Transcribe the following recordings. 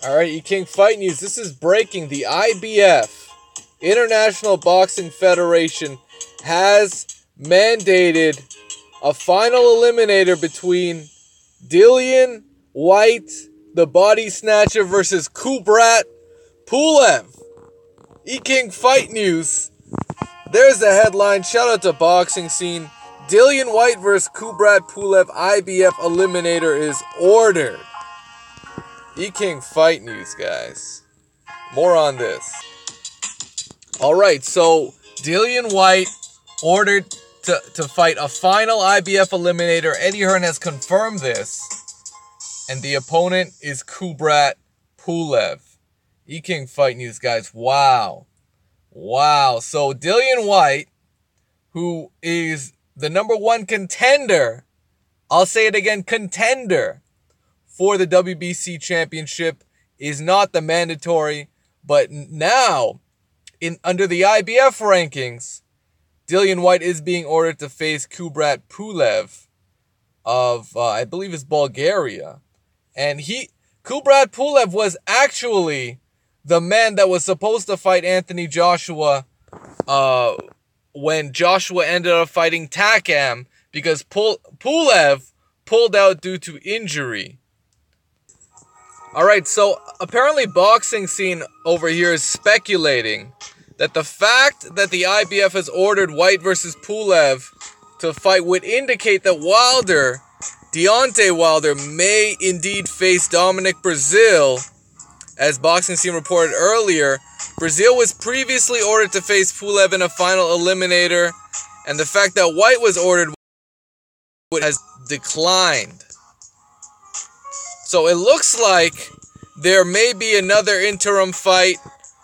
All right, E-King Fight News. This is breaking. The IBF, International Boxing Federation, has mandated a final eliminator between Dillian Whyte, the body snatcher, versus Kubrat Pulev. E-King Fight News. There's the headline. Shout out to Boxing Scene. Dillian Whyte versus Kubrat Pulev IBF eliminator is ordered. E-King Fight News, guys. More on this. Alright, so Dillian Whyte ordered to fight a final IBF eliminator. Eddie Hearn has confirmed this. And the opponent is Kubrat Pulev. E-King Fight News, guys. Wow. So Dillian Whyte, who is the number one contender, I'll say it again, contender for the WBC championship, is not the mandatory, but now, under the IBF rankings, Dillian Whyte is being ordered to face Kubrat Pulev of, I believe it's Bulgaria. And Kubrat Pulev was actually the man that was supposed to fight Anthony Joshua when Joshua ended up fighting Takam because Pulev pulled out due to injury. Alright, so apparently Boxing Scene over here is speculating that the fact that the IBF has ordered Whyte versus Pulev to fight would indicate that Deontay Wilder, may indeed face Dominic Breazeale. As Boxing Scene reported earlier, Breazeale was previously ordered to face Pulev in a final eliminator, and the fact that Whyte was ordered has declined. So it looks like there may be another interim fight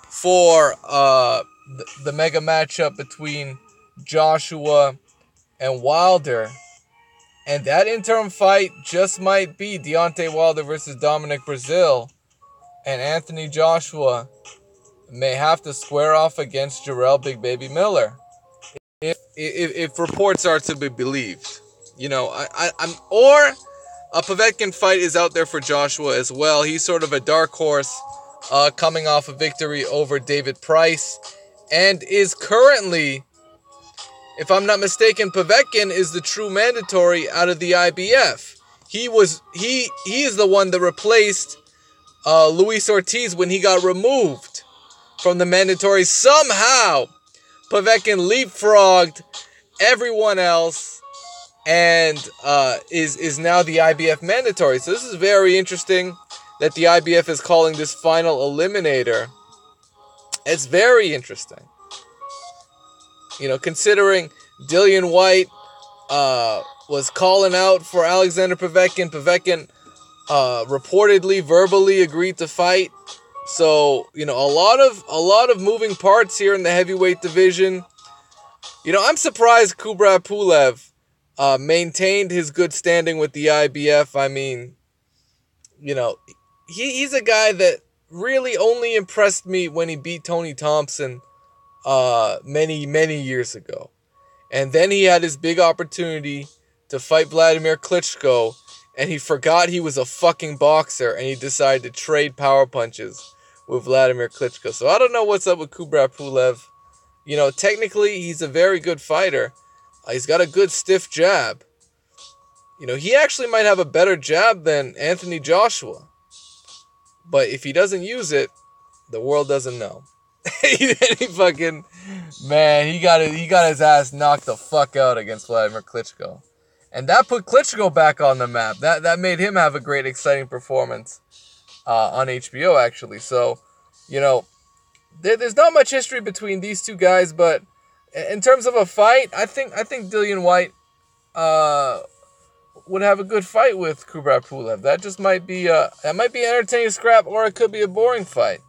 for the mega matchup between Joshua and Wilder. And that interim fight just might be Deontay Wilder versus Dominic Breazeale. And Anthony Joshua may have to square off against Jarrell Big Baby Miller. If reports are to be believed. You know, or a Povetkin fight is out there for Joshua as well. He's sort of a dark horse coming off a victory over David Price. And is currently, if I'm not mistaken, Povetkin is the true mandatory out of the IBF. He is the one that replaced Luis Ortiz when he got removed from the mandatory. Somehow, Povetkin leapfrogged everyone else and is now the IBF mandatory. So this is very interesting that the IBF is calling this final eliminator. It's very interesting. You know, considering Dillian Whyte was calling out for Alexander Povetkin. Povetkin reportedly verbally agreed to fight. So, you know, a lot of moving parts here in the heavyweight division. You know, I'm surprised Kubrat Pulev maintained his good standing with the IBF. I mean, you know, he's a guy that really only impressed me when he beat Tony Thompson many years ago. And then he had his big opportunity to fight Vladimir Klitschko, and he forgot he was a fucking boxer, and he decided to trade power punches with Vladimir Klitschko. So I don't know what's up with Kubrat Pulev. You know, technically, he's a very good fighter. He's got a good stiff jab. You know, he actually might have a better jab than Anthony Joshua. But if he doesn't use it, the world doesn't know. He fucking, man, he got his ass knocked the fuck out against Vladimir Klitschko. And that put Klitschko back on the map. That made him have a great, exciting performance on HBO, actually. So, you know, there's not much history between these two guys, but in terms of a fight, I think Dillian Whyte would have a good fight with Kubrat Pulev. That just might be an entertaining scrap, or it could be a boring fight.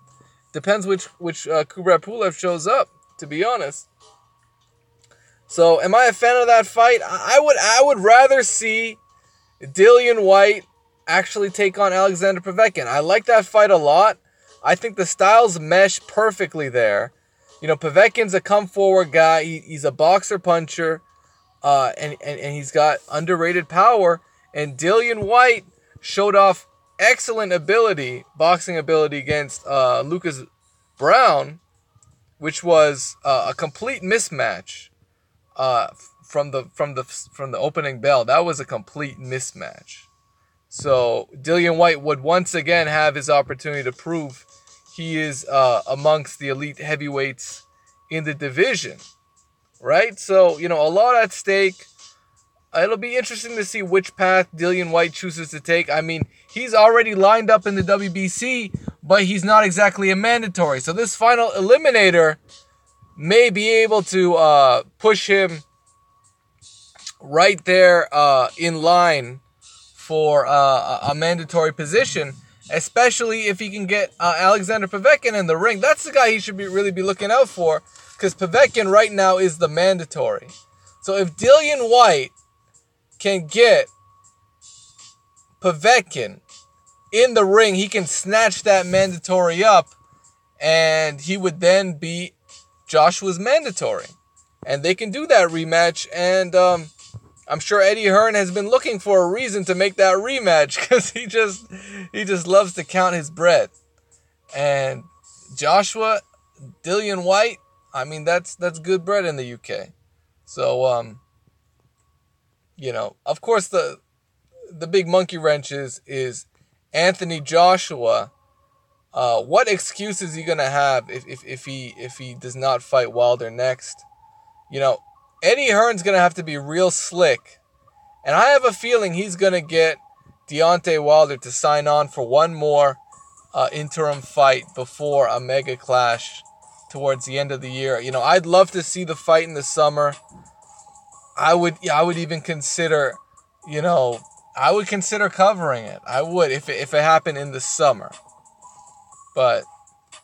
Depends which Kubrat Pulev shows up, to be honest. So, am I a fan of that fight? I would rather see Dillian Whyte actually take on Alexander Povetkin. I like that fight a lot. I think the styles mesh perfectly there. You know, Povetkin's a come-forward guy. He's a boxer-puncher, and he's got underrated power. And Dillian Whyte showed off excellent boxing ability against Lucas Brown, which was a complete mismatch from the opening bell. That was a complete mismatch. So Dillian Whyte would once again have his opportunity to prove he is amongst the elite heavyweights in the division, right? So, a lot at stake. It'll be interesting to see which path Dillian Whyte chooses to take. I mean, he's already lined up in the WBC, but he's not exactly a mandatory. So this final eliminator may be able to push him right there in line for a mandatory position, especially if he can get Alexander Povetkin in the ring. That's the guy he should really be looking out for, because Povetkin right now is the mandatory. So if Dillian Whyte can get Povetkin in the ring, he can snatch that mandatory up, and he would then be Joshua's mandatory. And they can do that rematch, and I'm sure Eddie Hearn has been looking for a reason to make that rematch, because he just loves to count his bread. And Joshua, Dillian Whyte, I mean, that's good bread in the UK. So, of course, the big monkey wrench is Anthony Joshua. What excuse is he gonna have if he does not fight Wilder next? Eddie Hearn's gonna have to be real slick, and I have a feeling he's gonna get Deontay Wilder to sign on for one more interim fight before a mega clash towards the end of the year. I'd love to see the fight in the summer. I would even consider, I would consider covering it. I would if it happened in the summer. But,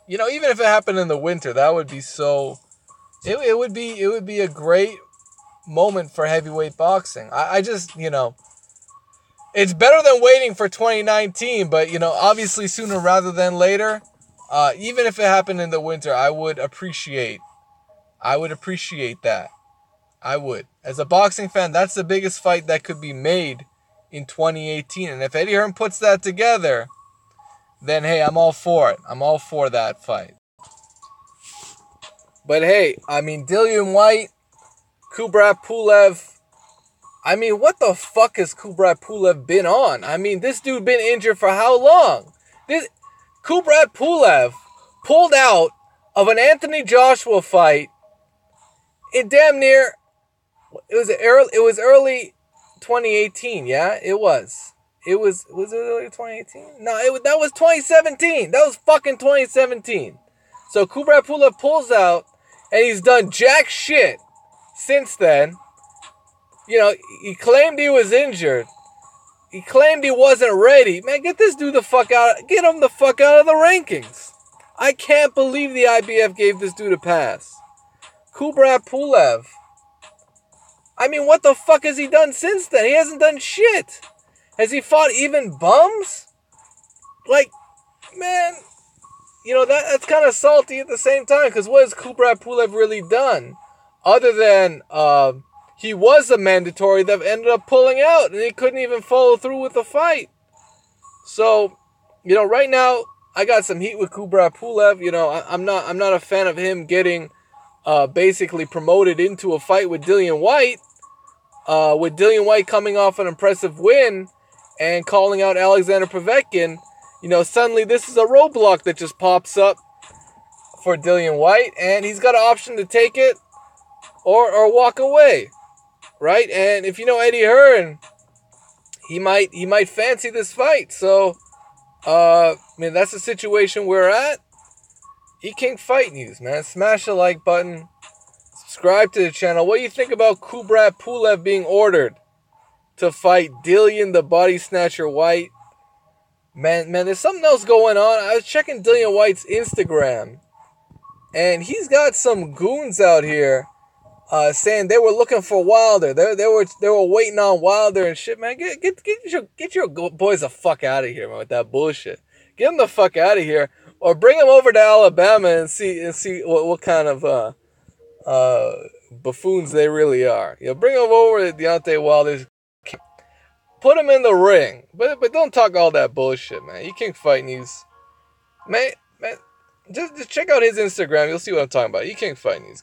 even if it happened in the winter, that would be so. It would be a great moment for heavyweight boxing. I just, it's better than waiting for 2019, but, obviously sooner rather than later. Even if it happened in the winter, I would appreciate that. I would. As a boxing fan, that's the biggest fight that could be made in 2018. And if Eddie Hearn puts that together, then hey, I'm all for it. I'm all for that fight. But hey, I mean, Dillian Whyte, Kubrat Pulev. I mean, what the fuck has Kubrat Pulev been on? I mean, this dude been injured for how long? Kubrat Pulev pulled out of an Anthony Joshua fight in damn near. It was early 2018. Yeah, it was. Was it early 2018? No, that was 2017. That was fucking 2017. So Kubrat Pulev pulls out, and he's done jack shit since then. He claimed he was injured. He claimed he wasn't ready. Man, get this dude the fuck out. Get him the fuck out of the rankings. I can't believe the IBF gave this dude a pass. Kubrat Pulev. I mean, what the fuck has he done since then? He hasn't done shit. Has he fought even bums? Like, man, that's kind of salty at the same time, because what has Kubrat Pulev really done? Other than he was a mandatory that ended up pulling out, and he couldn't even follow through with the fight. So, right now, I got some heat with Kubrat Pulev. I'm not a fan of him getting basically promoted into a fight with Dillian Whyte. With Dillian Whyte coming off an impressive win and calling out Alexander Povetkin, suddenly this is a roadblock that just pops up for Dillian Whyte, and he's got an option to take it or walk away, right? And if you know Eddie Hearn, he might fancy this fight. So, that's the situation we're at. E-King Fight News, man. Smash the like button. Subscribe to the channel. What do you think about Kubrat Pulev being ordered to fight Dillian the Body Snatcher Whyte? Man, there's something else going on. I was checking Dillian Whyte's Instagram, and he's got some goons out here saying they were looking for Wilder. They were waiting on Wilder and shit, man. Get your boys the fuck out of here, man, with that bullshit. Get them the fuck out of here, or bring them over to Alabama and see what kind of buffoons they really are. Bring them over to Deontay Wilder's. Put him in the ring. But don't talk all that bullshit, man. He can't fight in these. Man, just check out his Instagram. You'll see what I'm talking about. He can't fight in these.